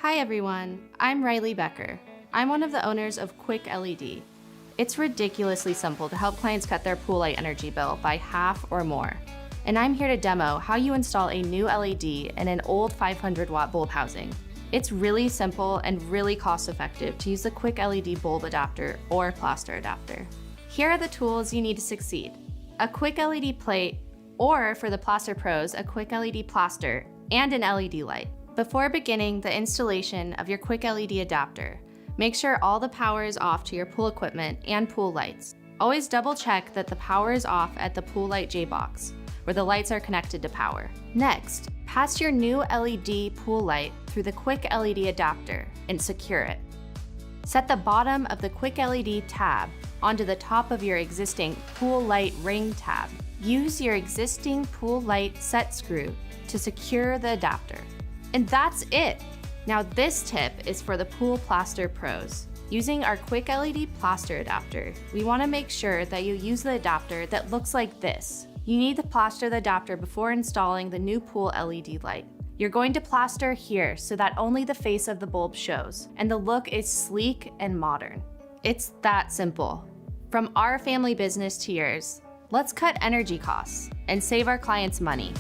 Hi everyone, I'm Riley Becker. I'm one of the owners of QwikLED. It's ridiculously simple to help clients cut their pool light energy bill by half or more. And I'm here to demo how you install a new LED in an old 500-watt bulb housing. It's really simple and really cost-effective to use the QwikLED bulb adapter or plaster adapter. Here are the tools you need to succeed: a QwikLED plate, or for the plaster pros, a QwikLED plaster, and an LED light. Before beginning the installation of your QwikLED adapter, make sure all the power is off to your pool equipment and pool lights. Always double check that the power is off at the pool light J-box, where the lights are connected to power. Next, pass your new LED pool light through the QwikLED adapter and secure it. Set the bottom of the QwikLED tab onto the top of your existing pool light ring tab. Use your existing pool light set screw to secure the adapter. And that's it! Now this tip is for the pool plaster pros. Using our QwikLED plaster adapter, we want to make sure that you use the adapter that looks like this. You need to plaster the adapter before installing the new pool LED light. You're going to plaster here so that only the face of the bulb shows, and the look is sleek and modern. It's that simple. From our family business to yours, let's cut energy costs and save our clients money.